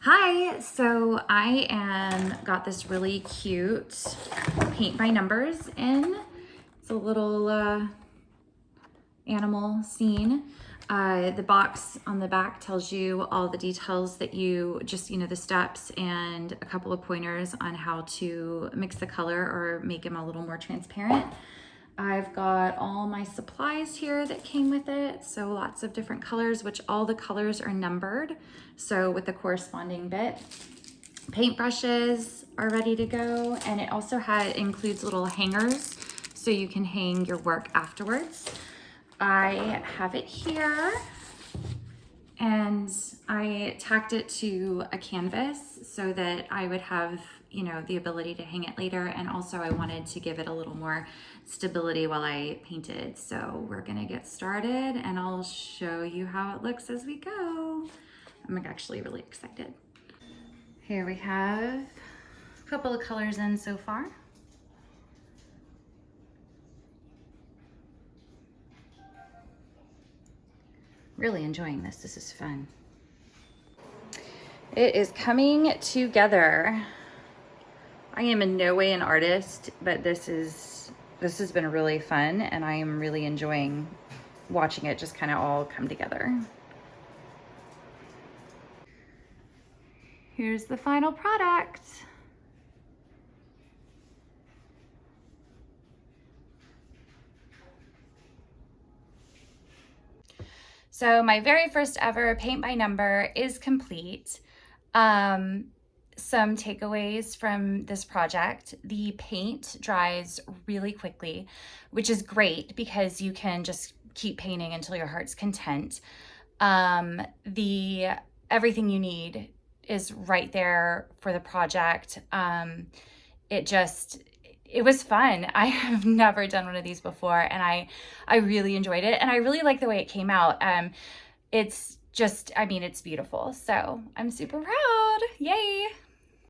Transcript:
Hi, so got this really cute paint by numbers in. It's a little animal scene. The box on the back tells you all the details that the steps and a couple of pointers on how to mix the color or make them a little more transparent. I've got all my supplies here that came with it. So lots of different colors, which all the colors are numbered. So with the corresponding bit. Paintbrushes are ready to go. And it also includes little hangers so you can hang your work afterwards. I have it here and I tacked it to a canvas so that I would have the ability to hang it later. And also I wanted to give it a little more stability while I painted. So we're gonna get started and I'll show you how it looks as we go. I'm actually really excited. Here we have a couple of colors in so far. Really enjoying this. This is fun. It is coming together. I am in no way an artist, but this has been really fun and I am really enjoying watching it just kind of all come together. Here's the final product. So my very first ever paint by number is complete. Some takeaways from this project: the paint dries really quickly, which is great because you can just keep painting until your heart's content. Everything you need is right there for the project. It was fun. I have never done one of these before and I really enjoyed it and I really like the way it came out. It's beautiful. So I'm super proud. Yay.